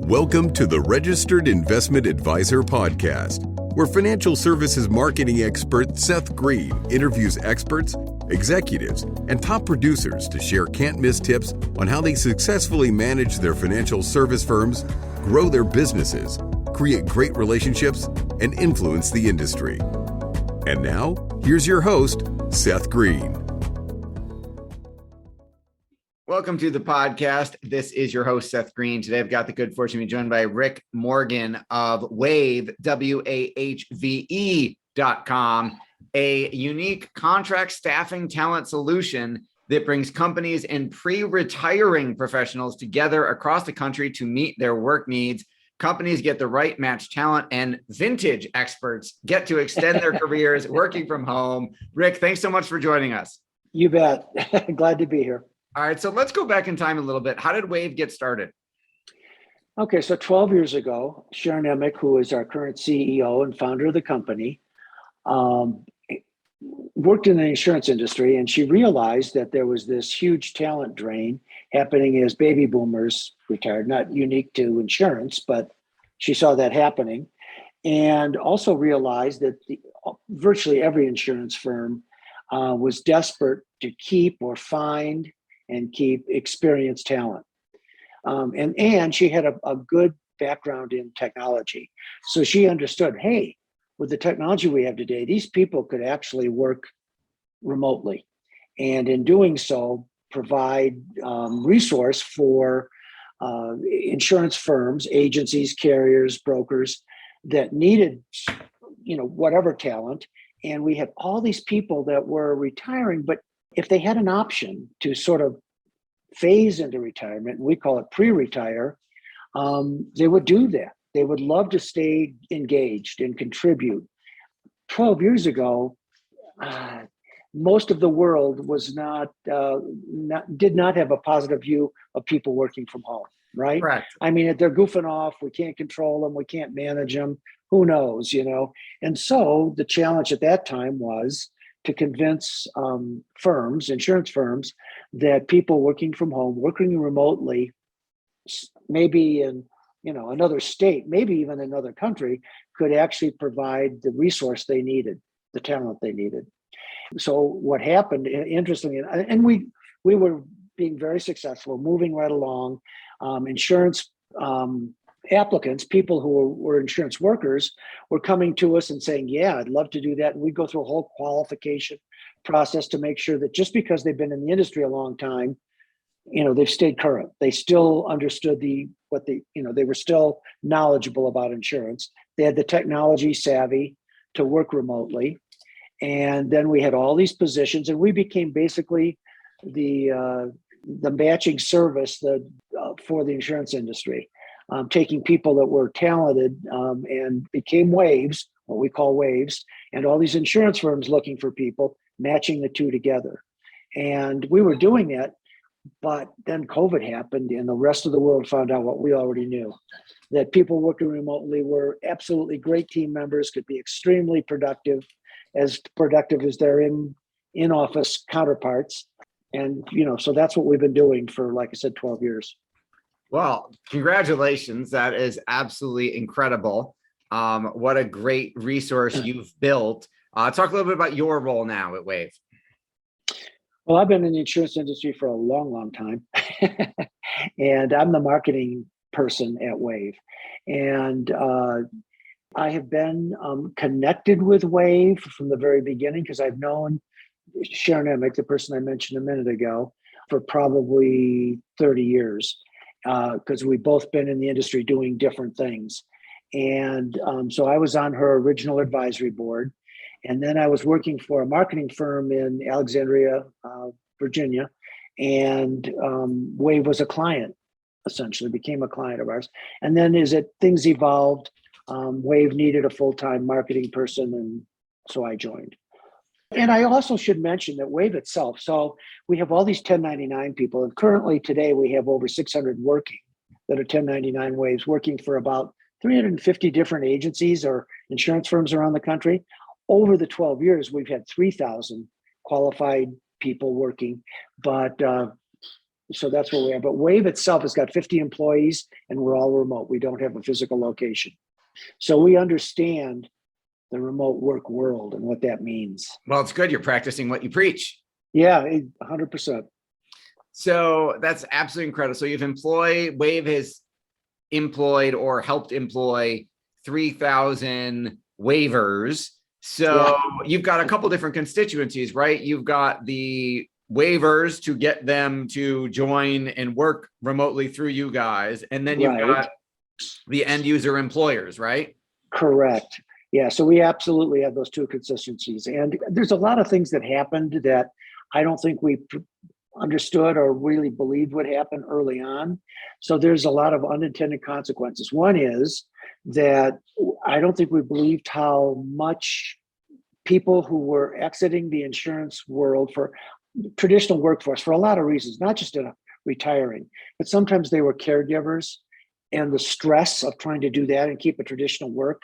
Welcome to the Registered Investment Advisor Podcast, where financial services marketing expert Seth Greene interviews experts, executives, and top producers to share can't-miss tips on how they successfully manage their financial service firms, grow their businesses, create great relationships, and influence the industry. And now, here's your host, Seth Greene. Welcome to the podcast. This is your host, Seth Greene. Today, I've got the good fortune to be joined by Rick Morgan of WAHVE, WAHVE.com, a unique contract staffing talent solution that brings companies and pre-retiring professionals together across the country to meet their work needs. Companies get the right match talent, and vintage experts get to extend their careers working from home. Rick, thanks so much for joining us. You bet. Glad to be here. All right, so let's go back in time a little bit. How did WAHVE get started? Okay, so 12 years ago, Sharon Emick, who is our current CEO and founder of the company, worked in the insurance industry, and she realized that there was this huge talent drain happening as baby boomers retired, not unique to insurance, but she saw that happening, and also realized that virtually every insurance firm was desperate to keep or find and keep experienced talent. And she had a good background in technology. So she understood, hey, with the technology we have today, these people could actually work remotely. And in doing so, provide resource for insurance firms, agencies, carriers, brokers that needed, whatever talent. And we had all these people that were retiring, but if they had an option to sort of phase into retirement, we call it pre-retire, they would do that. They would love to stay engaged and contribute. 12 years ago, most of the world was did not have a positive view of people working from home, right? Correct. I mean, they're goofing off. We can't control them. We can't manage them. Who knows, And so the challenge at that time was to convince firms, insurance firms, that people working from home, working remotely, maybe in another state, maybe even another country, could actually provide the resource they needed, the talent they needed. So what happened, interestingly, and we were being very successful, moving right along. Insurance applicants, people who were insurance workers, were coming to us and saying, yeah, I'd love to do that. And we'd go through a whole qualification process to make sure that just because they've been in the industry a long time, they've stayed current. They still understood they were still knowledgeable about insurance. They had the technology savvy to work remotely. And then we had all these positions, and we became basically the matching service for the insurance industry. Taking people that were talented and became WAHVEs, what we call WAHVEs, and all these insurance firms looking for people, matching the two together. And we were doing that, but then COVID happened and the rest of the world found out what we already knew, that people working remotely were absolutely great team members, could be extremely productive as their in-office counterparts. And, so that's what we've been doing for, like I said, 12 years. Well, congratulations. That is absolutely incredible. What a great resource you've built. Talk a little bit about your role now at WAHVE. Well, I've been in the insurance industry for a long, long time. And I'm the marketing person at WAHVE. And I have been connected with WAHVE from the very beginning because I've known Sharon Emick, the person I mentioned a minute ago, for probably 30 years. Because we've both been in the industry doing different things. And so I was on her original advisory board. And then I was working for a marketing firm in Alexandria, Virginia. And WAHVE was a client, essentially, became a client of ours. And then as things evolved, WAHVE needed a full-time marketing person. And so I joined. And I also should mention that WAHVE itself, so we have all these 1099 people, and currently today we have over 600 working that are 1099 WAHVEs, working for about 350 different agencies or insurance firms around the country. Over the 12 years, we've had 3,000 qualified people working, but So that's what we have. But WAHVE itself has got 50 employees and we're all remote. We don't have a physical location. So we understand the remote work world and what that means. Well, it's good. You're practicing what you preach. Yeah, 100%. So that's absolutely incredible. So WAHVE has employed or helped employ 3,000 waivers. So you've got a couple different constituencies, right? You've got the waivers to get them to join and work remotely through you guys. And then you've got the end user employers, right? Correct. Yeah. So we absolutely have those two consistencies. And there's a lot of things that happened that I don't think we understood or really believed would happen early on. So there's a lot of unintended consequences. One is that I don't think we believed how much people who were exiting the insurance world for traditional workforce for a lot of reasons, not just in retiring, but sometimes they were caregivers, and the stress of trying to do that and keep a traditional work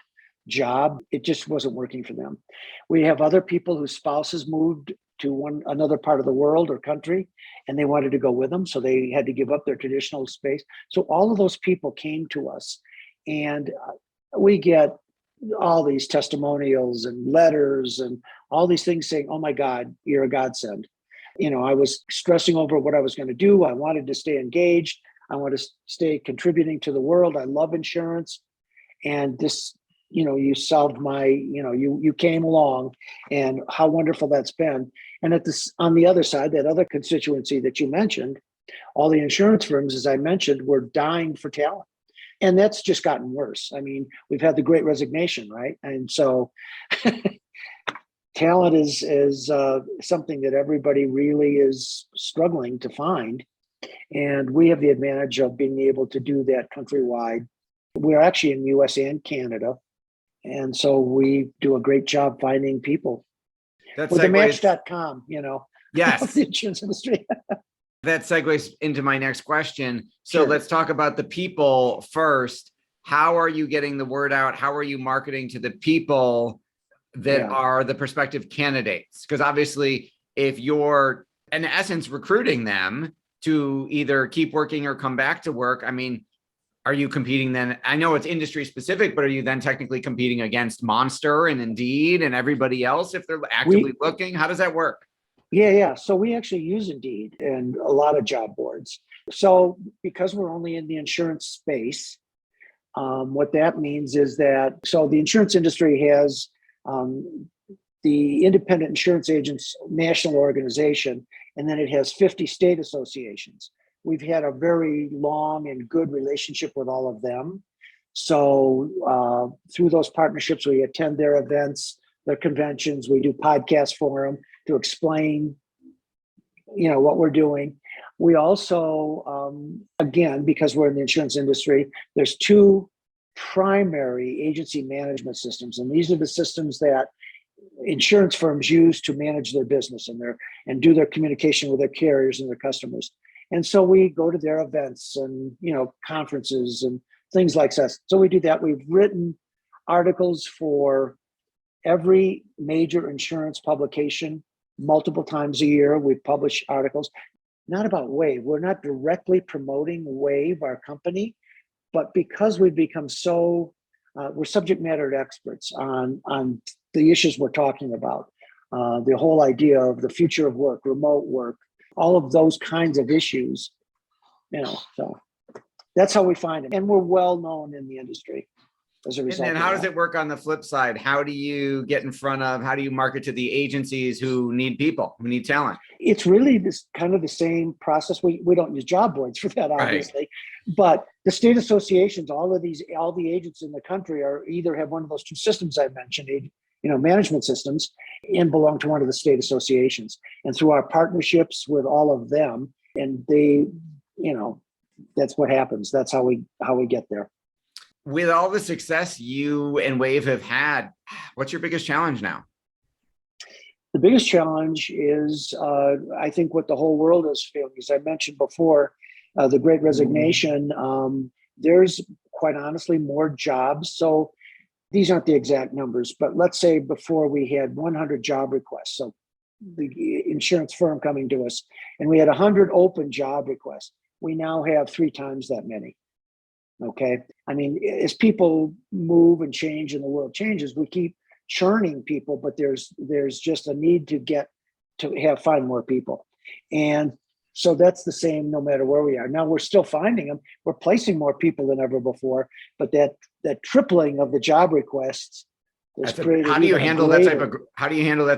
job, it just wasn't working for them. We have other people whose spouses moved to another part of the world or country, and they wanted to go with them, so they had to give up their traditional space. So all of those people came to us, and we get all these testimonials and letters and all these things saying, "Oh my God, you're a godsend." I was stressing over what I was going to do. I wanted to stay engaged. I want to stay contributing to the world. I love insurance. And this, you solved my, you came along, and how wonderful that's been. And on the other side, that other constituency that you mentioned, all the insurance firms, as I mentioned, were dying for talent. And that's just gotten worse. I mean, we've had the Great Resignation, right? And so talent is something that everybody really is struggling to find. And we have the advantage of being able to do that countrywide. We're actually in the US and Canada. And so we do a great job finding people. With the Match.com, yes, of the insurance industry. That segues into my next question. So let's talk about the people first. How are you getting the word out? How are you marketing to the people that are the prospective candidates? Because obviously, if you're in essence recruiting them to either keep working or come back to work, I mean, are you competing then? I know it's industry specific, but are you then technically competing against Monster and Indeed and everybody else if they're actively looking? How does that work? Yeah. So we actually use Indeed and a lot of job boards. So because we're only in the insurance space, what that means is that, so the insurance industry has the Independent Insurance Agents National Organization, and then it has 50 state associations. We've had a very long and good relationship with all of them. So through those partnerships, we attend their events, their conventions. We do podcasts for them to explain, what we're doing. We also, again, because we're in the insurance industry, there's two primary agency management systems, and these are the systems that insurance firms use to manage their business and do their communication with their carriers and their customers. And so we go to their events and conferences and things like that. So we do that. We've written articles for every major insurance publication multiple times a year. We publish articles, not about WAHVE. We're not directly promoting WAHVE, our company, but because we've become so, we're subject matter experts on the issues we're talking about, the whole idea of the future of work, remote work, all of those kinds of issues, so that's how we find it. And we're well known in the industry as a result. And then how does it work on the flip side? How do you get in front of, how do you market to the agencies who need people, who need talent? It's really this kind of the same process. We don't use job boards for that, obviously, but the state associations, all the agents in the country are either have one of those two systems I mentioned, management systems, and belong to one of the state associations. And through our partnerships with all of them, and they, that's what happens. That's how we get there. With all the success you and WAHVE have had, what's your biggest challenge now? The biggest challenge is, I think, what the whole world is feeling. As I mentioned before, the Great Resignation, there's quite honestly more jobs. So these aren't the exact numbers, but let's say before we had 100 job requests. So the insurance firm coming to us, and we had 100 open job requests. We now have 3 times that many. Okay. I mean, as people move and change and the world changes, we keep churning people, but there's just a need to find more people. And so that's the same no matter where we are. Now we're still finding them. We're placing more people than ever before, but that tripling of the job requests has created. How do you handle that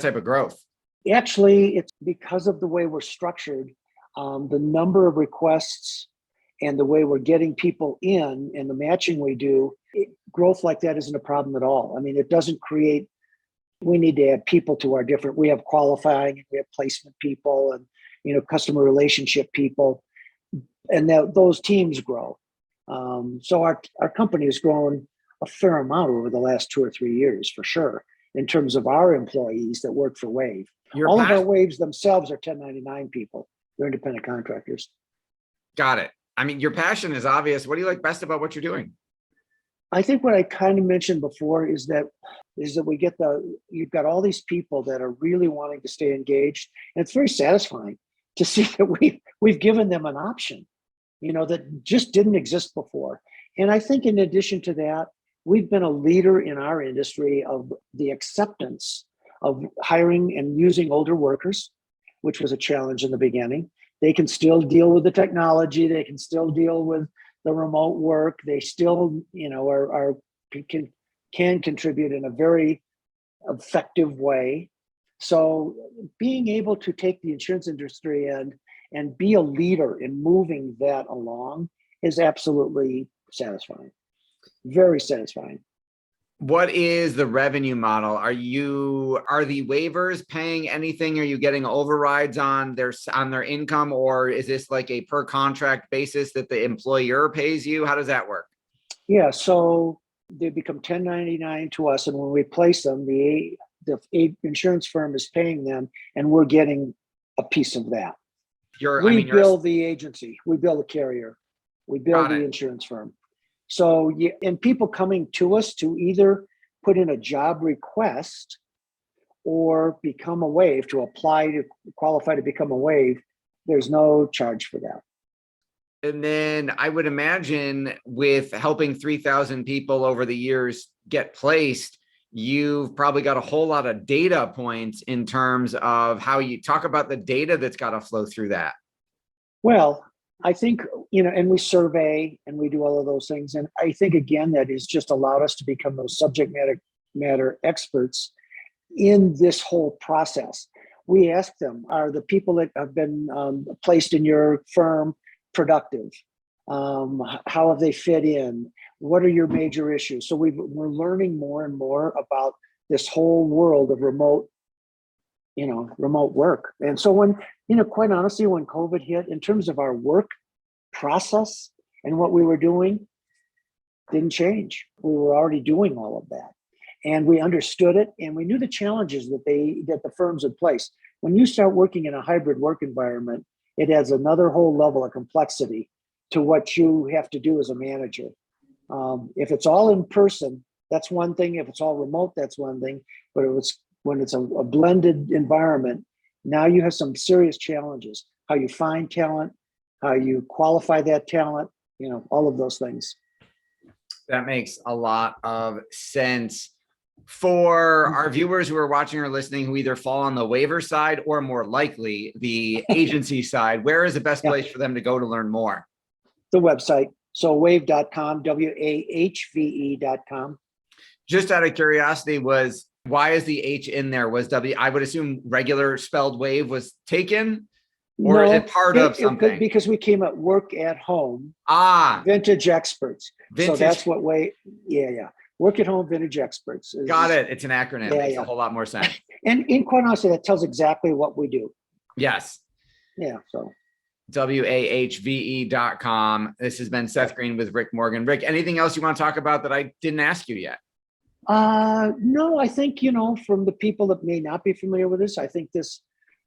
type of growth? Actually, it's because of the way we're structured, the number of requests and the way we're getting people in and the matching we do, growth like that isn't a problem at all. I mean, it doesn't create, we need to add people to our we have qualifying, we have placement people and, customer relationship people, and those teams grow. So our company has grown a fair amount over the last 2 or 3 years, for sure, in terms of our employees that work for WAHVE. All of our WAHVEs themselves are 1099 people. They're independent contractors. Got it. I mean, your passion is obvious. What do you like best about what you're doing? I think what I kind of mentioned before is that you've got all these people that are really wanting to stay engaged. And it's very satisfying to see that we've given them an option, that just didn't exist before. And I think in addition to that, we've been a leader in our industry of the acceptance of hiring and using older workers, which was a challenge in the beginning. They can still deal with the technology. They can still deal with the remote work. They still, can contribute in a very effective way. So being able to take the insurance industry and be a leader in moving that along is absolutely satisfying. Very satisfying. What is the revenue model? Are the waivers paying anything? Are you getting overrides on their income, or is this like a per contract basis that the employer pays you? How does that work? Yeah, so they become 1099 to us, and when we place them, the insurance firm is paying them, and we're getting a piece of that. We bill the agency, we bill the carrier, we bill the insurance firm. So, and people coming to us to either put in a job request or become a WAHVE, to apply to qualify to become a WAHVE, there's no charge for that. And then I would imagine with helping 3,000 people over the years get placed, you've probably got a whole lot of data points in terms of how you talk about the data that's got to flow through that. Well, I think, and we survey and we do all of those things. And I think, again, that has just allowed us to become those subject matter experts in this whole process. We ask them, are the people that have been placed in your firm productive? How have they fit in? What are your major issues? So we're learning more and more about this whole world of remote work. And so when, quite honestly, when COVID hit, in terms of our work process and what we were doing, didn't change. We were already doing all of that. And we understood it, and we knew the challenges that the firms had placed. When you start working in a hybrid work environment, it adds another whole level of complexity to what you have to do as a manager. If it's all in person, that's one thing. If it's all remote, that's one thing. But when it's a blended environment, now you have some serious challenges. How you find talent, how you qualify that talent, all of those things. That makes a lot of sense. For our viewers who are watching or listening who either fall on the waiver side or more likely the agency side, where is the best place for them to go to learn more? The website. So WAHVE.com, WAHVE.com. Just out of curiosity, why is the H in there? I would assume regular spelled WAHVE was taken, or is it part of something? Because we came at work at home. Vintage experts. So that's what Work at home vintage experts. Got it. It's an acronym. It makes a whole lot more sense. And in quite honestly, that tells exactly what we do. Yes. Yeah. So WAHVE.com. This has been Seth Greene with Rick Morgan. Rick, anything else you want to talk about that I didn't ask you yet? No, I think, from the people that may not be familiar with this, I think this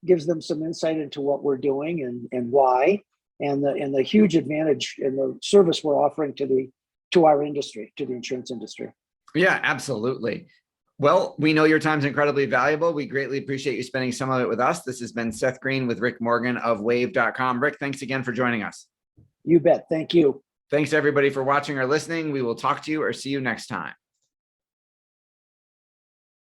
gives them some insight into what we're doing and why, and the huge advantage and the service we're offering to our industry, to the insurance industry. Yeah, absolutely. Well, we know your time's incredibly valuable. We greatly appreciate you spending some of it with us. This has been Seth Greene with Rick Morgan of WAHVE.com. Rick, thanks again for joining us. You bet. Thank you. Thanks everybody for watching or listening. We will talk to you or see you next time.